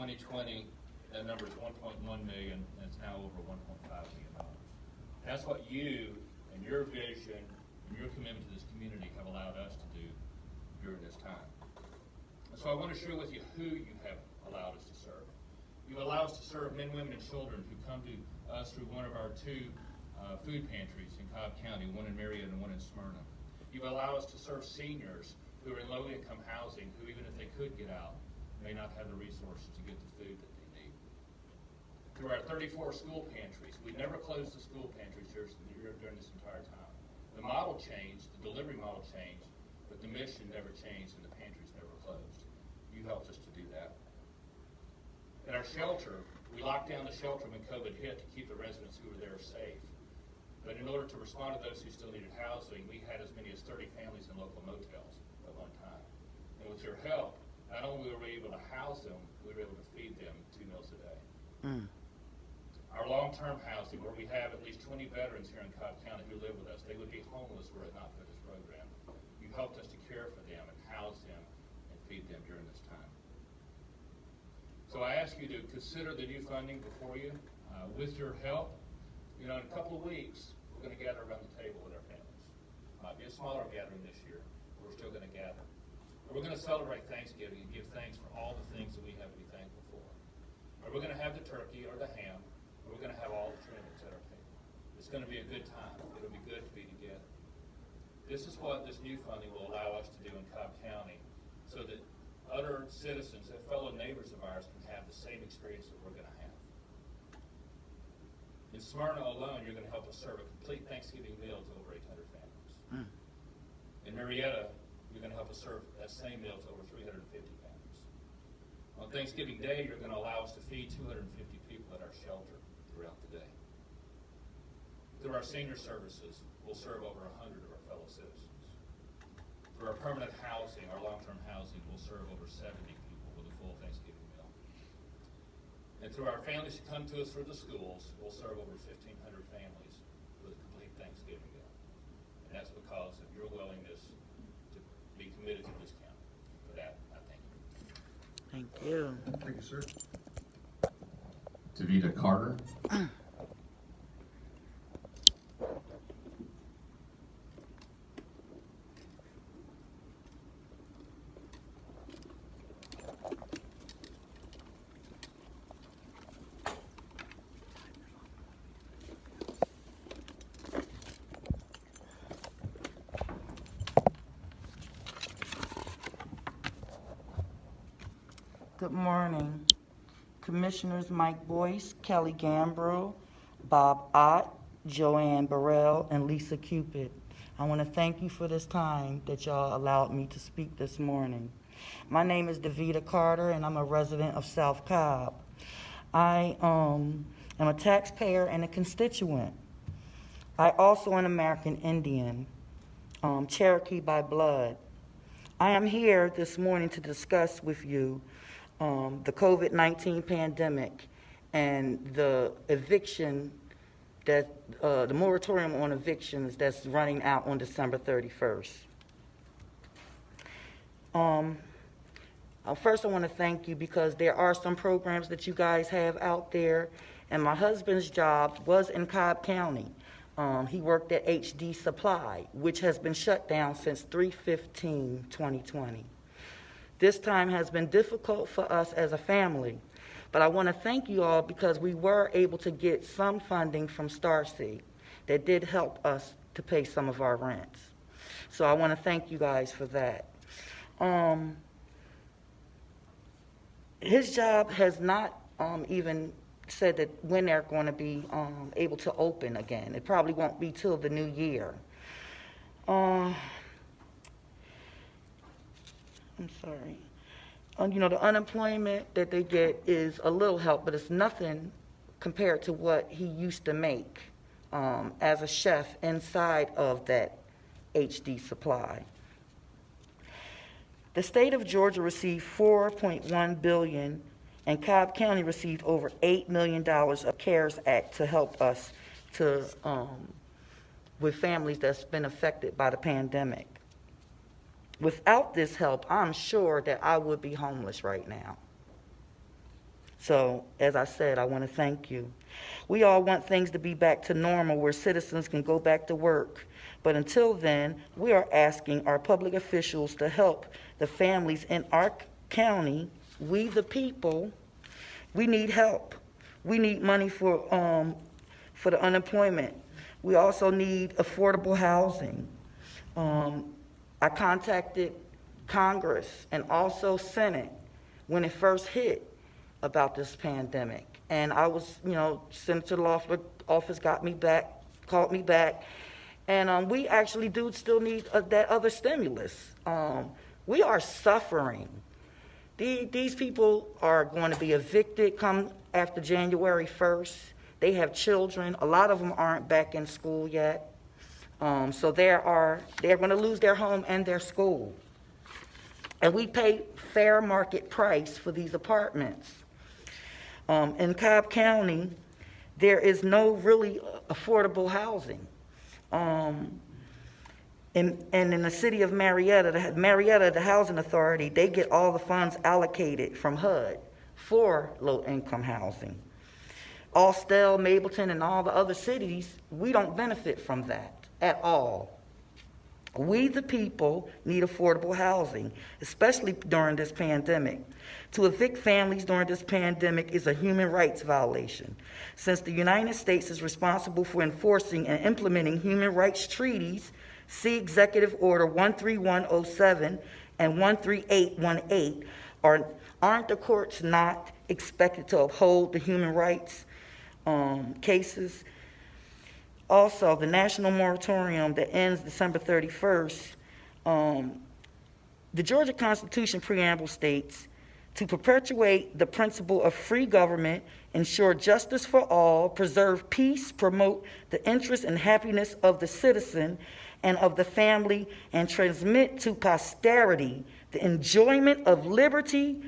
2020, that number is 1.1 million, and it's now over 1.5 million dollars. That's what you and your vision and your commitment to this community have allowed us to do during this time. And so I want to share with you who you have allowed us to serve. You allow us to serve men, women, and children who come to us through one of our two food pantries in Cobb County, one in Marietta and one in Smyrna. You allow us to serve seniors who are in low-income housing, who even if they could get out, may not have the resources to get the food that they need. Through our 34 school pantries, we never closed the school pantries during this entire time. The model changed, the delivery model changed, but the mission never changed and the pantries never closed. You helped us to do that. At our shelter, we locked down the shelter when COVID hit to keep the residents who were there safe. But in order to respond to those who still needed housing, we had as many as 30 families in local motels at one time. And with your help, not only were we able to house them, we were able to feed them 2 meals a day. Our long-term housing, where we have at least 20 veterans here in Cobb County who live with us, they would be homeless were it not for this program. You helped us to care for them and house them and feed them during this time. So I ask you to consider the new funding before you. With your help, in a couple of weeks, we're going to gather around the table with our families. Might be a smaller gathering this year, but we're still going to gather. Or we're going to celebrate Thanksgiving and give thanks for all the things that we have to be thankful for. Or we're going to have the turkey or the ham, or we're going to have all the trimmings at our table. It's going to be a good time. It'll be good to be together. This is what this new funding will allow us to do in Cobb County so that other citizens and fellow neighbors of ours can have the same experience that we're going to have. In Smyrna alone, you're going to help us serve a complete Thanksgiving meal to over 800 families. In Marietta, you're going to help us serve that same meal to over 350 families. On Thanksgiving Day, you're going to allow us to feed 250 people at our shelter throughout the day. Through our senior services, we'll serve over 100 of our fellow citizens. Through our permanent housing, our long-term housing, we'll serve over 70 people with a full Thanksgiving meal. And through our families who come to us through the schools, we'll serve over 1,500 families with a complete Thanksgiving meal. And that's because of your willingness to be committed to this county. For that, I thank you. Thank you. Thank you, sir. Davita Carter. Good morning. Commissioners Mike Boyce, Kelly Gambrill, Bob Ott, Joanne Burrell, and Lisa Cupid. I want to thank you for this time that y'all allowed me to speak this morning. My name is Davita Carter, and I'm a resident of South Cobb. I am a taxpayer and a constituent. I also am an American Indian, Cherokee by blood. I am here this morning to discuss with you the COVID-19 pandemic and the eviction that the moratorium on evictions that's running out on December 31st. First, I want to thank you because there are some programs that you guys have out there, and my husband's job was in Cobb County. He worked at HD Supply, which has been shut down since 3/15/2020. This time has been difficult for us as a family, but I want to thank you all because we were able to get some funding from Starseed that did help us to pay some of our rents. So I want to thank you guys for that. His job has not even said that when they're going to be able to open again. It probably won't be till the new year. I'm sorry. The unemployment that they get is a little help, but it's nothing compared to what he used to make as a chef inside of that HD Supply. The state of Georgia received $4.1 billion, and Cobb County received over $8 million of CARES Act to help us with families that's been affected by the pandemic. Without this help, I'm sure that I would be homeless right now. So, as I said, I want to thank you. We all want things to be back to normal where citizens can go back to work. But until then, we are asking our public officials to help the families in our county, we the people. We need help. We need money for the unemployment. We also need affordable housing. I contacted Congress and also Senate when it first hit about this pandemic. And I was, Senator Loeffler office called me back, and we actually do still need that other stimulus. We are suffering. These people are going to be evicted come after January 1st. They have children. A lot of them aren't back in school yet. So they're going to lose their home and their school. And we pay fair market price for these apartments. In Cobb County, there is no really affordable housing. And in the city of Marietta, the housing authority, they get all the funds allocated from HUD for low-income housing. Austell, Mableton, and all the other cities, we don't benefit from that at all. We, the people, need affordable housing, especially during this pandemic. To evict families during this pandemic is a human rights violation. Since the United States is responsible for enforcing and implementing human rights treaties, see Executive Order 13107 and 13818, aren't the courts not expected to uphold the human rights cases? Also, the national moratorium that ends December 31st, the Georgia Constitution preamble states, to perpetuate the principle of free government, ensure justice for all, preserve peace, promote the interests and happiness of the citizen and of the family, and transmit to posterity the enjoyment of liberty,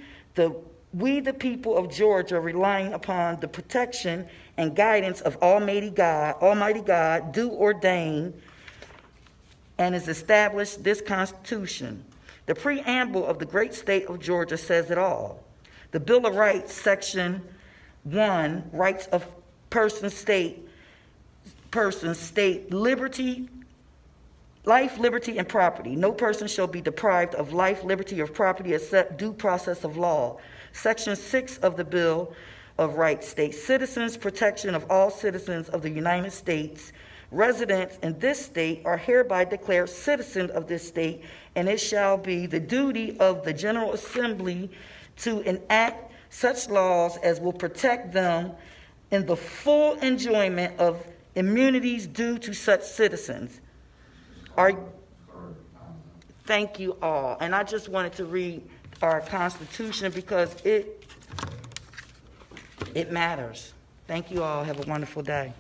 we the people of Georgia, relying upon the protection and guidance of Almighty God, do ordain and has established this Constitution. The preamble of the great state of Georgia says it all. The Bill of Rights, Section 1, rights of persons state liberty, life, liberty, and property. No person shall be deprived of life, liberty, or property except due process of law. Section 6 of the Bill of Rights states citizens' protection of all citizens of the United States. Residents in this state are hereby declared citizens of this state, and it shall be the duty of the General Assembly to enact such laws as will protect them in the full enjoyment of immunities due to such citizens. Thank you all. And I just wanted to read our Constitution because it matters. Thank you all. Have a wonderful day.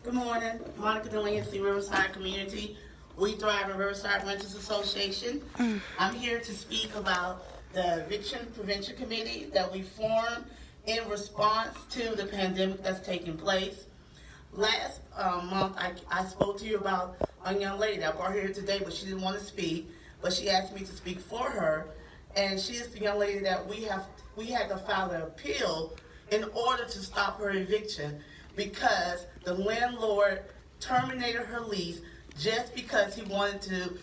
Good morning, Monica Delancey, Riverside Community. We Thrive in Riverside Renters Association. I'm here to speak about the Eviction Prevention Committee that we formed in response to the pandemic that's taking place. Last month, I spoke to you about a young lady that I brought here today, but she didn't want to speak, but she asked me to speak for her, and she is the young lady that we had to file an appeal in order to stop her eviction because the landlord terminated her lease just because he wanted to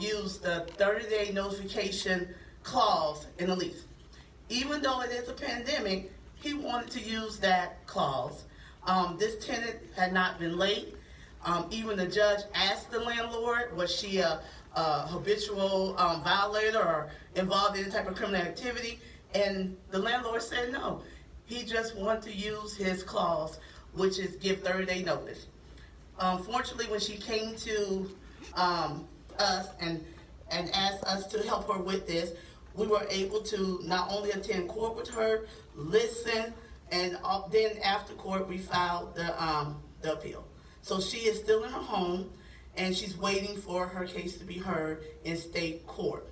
use the 30-day notification clause in the lease. Even though it is a pandemic, he wanted to use that clause. This tenant had not been late. Even the judge asked the landlord, was she a habitual violator or involved in any type of criminal activity? And the landlord said no. He just wanted to use his clause, which is give 30-day notice. Unfortunately, when she came to us and asked us to help her with this, we were able to not only attend court with her, listen, and then after court we filed the appeal. So she is still in her home, and she's waiting for her case to be heard in state court.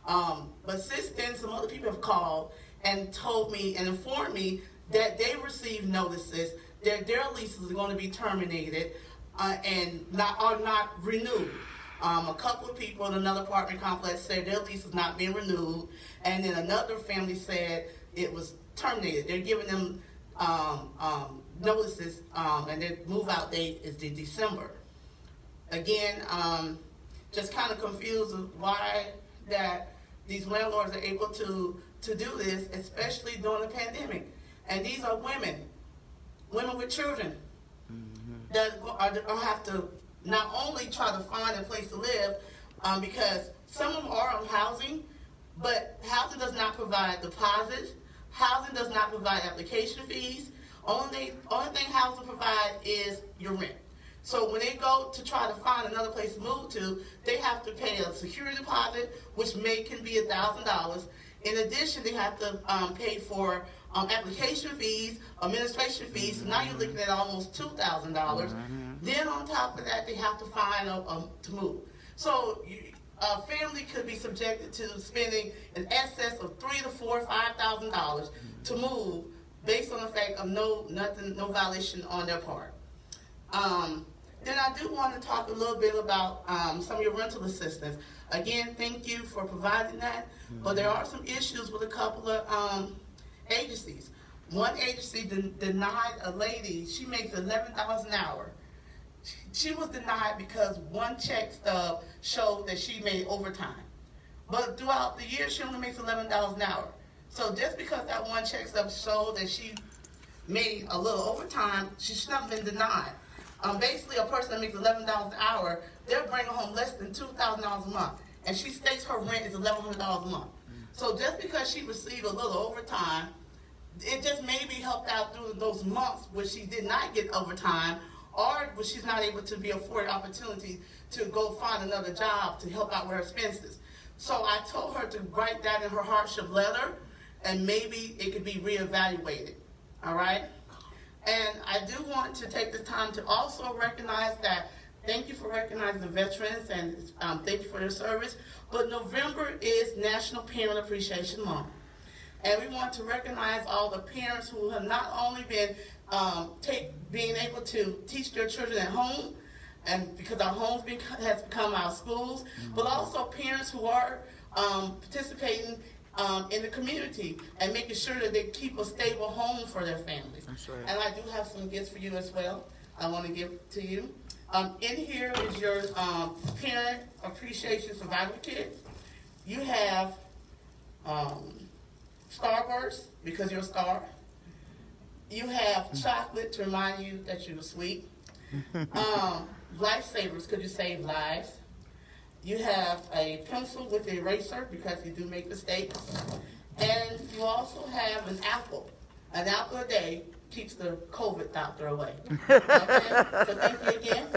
But since then, some other people have called and told me and informed me that they received notices that their leases are going to be terminated and are not renewed. A couple of people in another apartment complex said their lease is not being renewed, and then another family said it was terminated. They're giving them notices, and their move-out date is December. Again, just kind of confused of why that these landlords are able to do this, especially during the pandemic. And these are women with children that are have to not only try to find a place to live, because some of them are on housing, but housing does not provide deposits. Housing does not provide application fees. Only thing housing provides is your rent. So when they go to try to find another place to move to, they have to pay a security deposit, which can be $1,000. In addition, they have to pay for application fees, administration fees. So now you're looking at almost $2,000. Then on top of that, they have to find to move. So a family could be subjected to spending an excess of $3,000 to $4,000, $5,000 to move, based on the fact of no violation on their part. Then I do want to talk a little bit about some of your rental assistance. Again, thank you for providing that, but there are some issues with a couple of agencies. One agency denied a lady, she makes $11 an hour. She was denied because one check stub showed that she made overtime. But throughout the year, she only makes $11 an hour. So just because that one check stub showed that she made a little overtime, she should not have been denied. Basically, a person that makes $11 an hour, they're bringing home less than $2,000 a month. And she states her rent is $1,100 a month. So just because she received a little overtime, it just maybe helped out through those months where she did not get overtime, or where she's not able to be afforded opportunity to go find another job to help out with her expenses. So I told her to write that in her hardship letter, and maybe it could be reevaluated. All right? And I do want to take this time to also recognize that, thank you for recognizing the veterans, and thank you for your service, but November is National Parent Appreciation Month. And we want to recognize all the parents who have not only been being able to teach their children at home, and because our homes has become our schools, but also parents who are participating in the community and making sure that they keep a stable home for their families. That's right. And I do have some gifts for you as well. I want to give to you. In here is your Parent Appreciation Survival Kit. You have Starburst, because you're a star. You have chocolate to remind you that you're sweet. Lifesavers, because you save lives. You have a pencil with an eraser, because you do make mistakes. And you also have an apple. An apple a day keeps the COVID doctor away. Okay? So thank you again.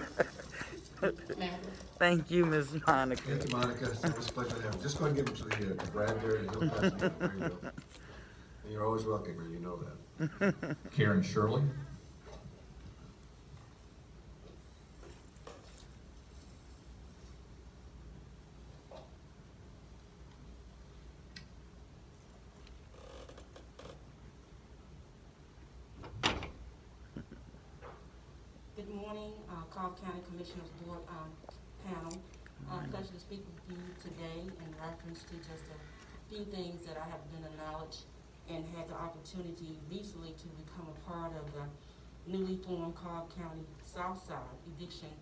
Thank you, Ms. Monica. Thank you, Monica. It's always a pleasure to have you. Just go ahead and give them to Bradbury and he'll pass it on. There you go. And you're always welcome here, you know that. Karen Shirley. Good morning, Cobb County Commissioners Board panel. Pleasure to speak with you today in reference to just a few things that I have been acknowledged and had the opportunity recently to become a part of the newly formed Cobb County Southside Eviction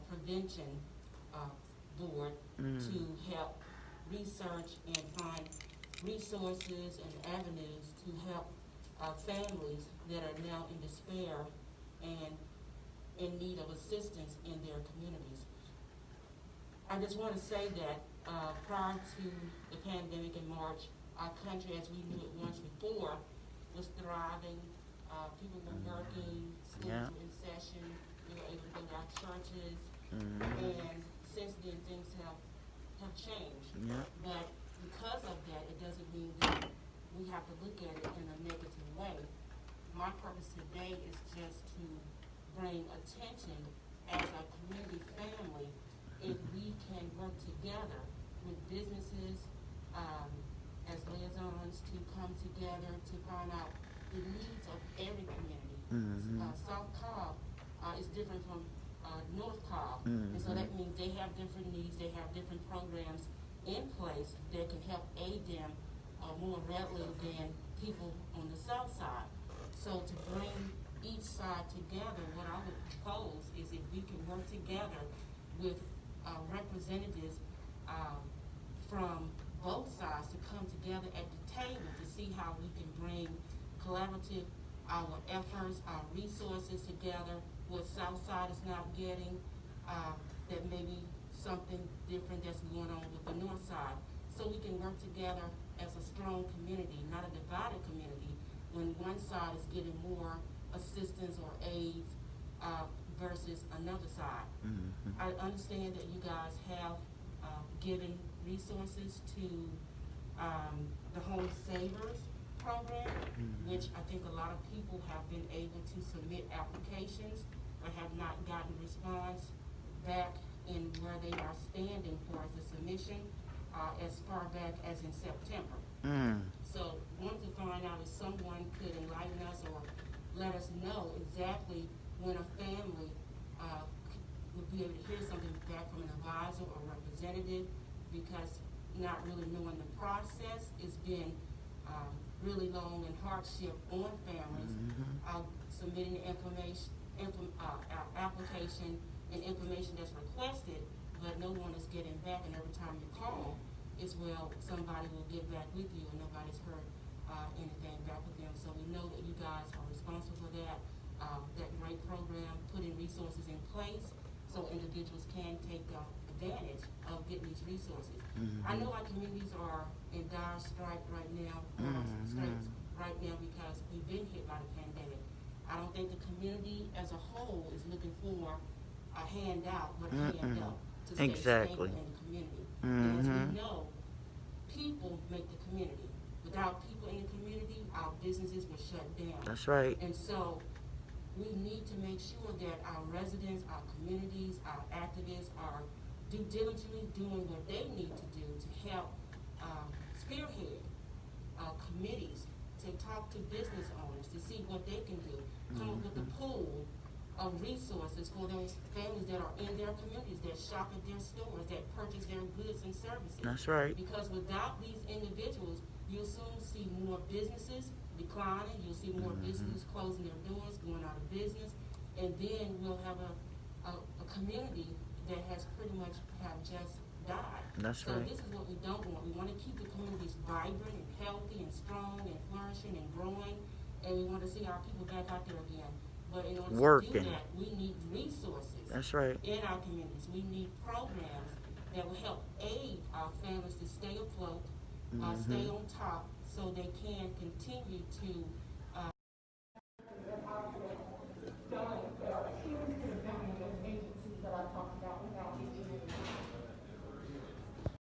Prevention Board to help research and find resources and avenues to help families that are now in despair and in need of assistance in their communities. I just want to say that prior to the pandemic in March, our country, as we knew it once before, was thriving. People were working, schools were in session, we were able to go to our churches, and since then things have changed. But because of that, it doesn't mean that we have to look at it in a negative way. My purpose today is just to bring attention as a community family if we can work together with businesses, as liaisons to come together to find out the needs of every community. South Cobb is different from North Cobb, and so that means they have different needs, they have different programs in place that can help aid them more readily than people on the south side. So to bring each side together, what I would propose is if we can work together with representatives from both sides to come together at the table to see how we can bring collaborative our efforts, our resources together, what South Side is not getting, that may be something different that's going on with the North Side. So we can work together as a strong community, not a divided community, when one side is getting more assistance or aids versus another side. I understand that you guys have given resources to the Home Savers program, which I think a lot of people have been able to submit applications but have not gotten response back in where they are standing for the submission as far back as in September. So wanted to find out if someone could enlighten us or let us know exactly when a family would be able to hear something back from an advisor or representative, because not really knowing the process has been really long and hardship on families. Submitting the information, application and information that's requested, but no one is getting back, and every time you call, it's well, somebody will get back with you, and nobody's heard anything back with them. So we know that you guys are responsible for that great program, putting resources in place so individuals can take advantage of getting these resources. I know our communities are in dire straits right now, because we've been hit by the pandemic. I don't think the community as a whole is looking for a handout, but a hand up to stay stable in the community. And as we know, people make the community. Without people in the community, our businesses will shut down. That's right. And so we need to make sure that our residents, our communities, our activists are diligently doing what they need to do to help spearhead committees, to talk to business owners, to see what they can do, come up with a pool of resources for those families that are in their communities, that shop at their stores, that purchase their goods and services. That's right. Because without these individuals, you'll soon see more businesses declining, you'll see more businesses closing their doors, going out of business, and then we'll have a community that has pretty much have just died. That's so right. This is what we don't want. We want to keep the communities vibrant and healthy and strong and flourishing and growing, and we want to see our people back out there again. But in order to do that, we need resources. That's right. In our communities. We need programs that will help aid our families to stay afloat, stay on top, so they can continue to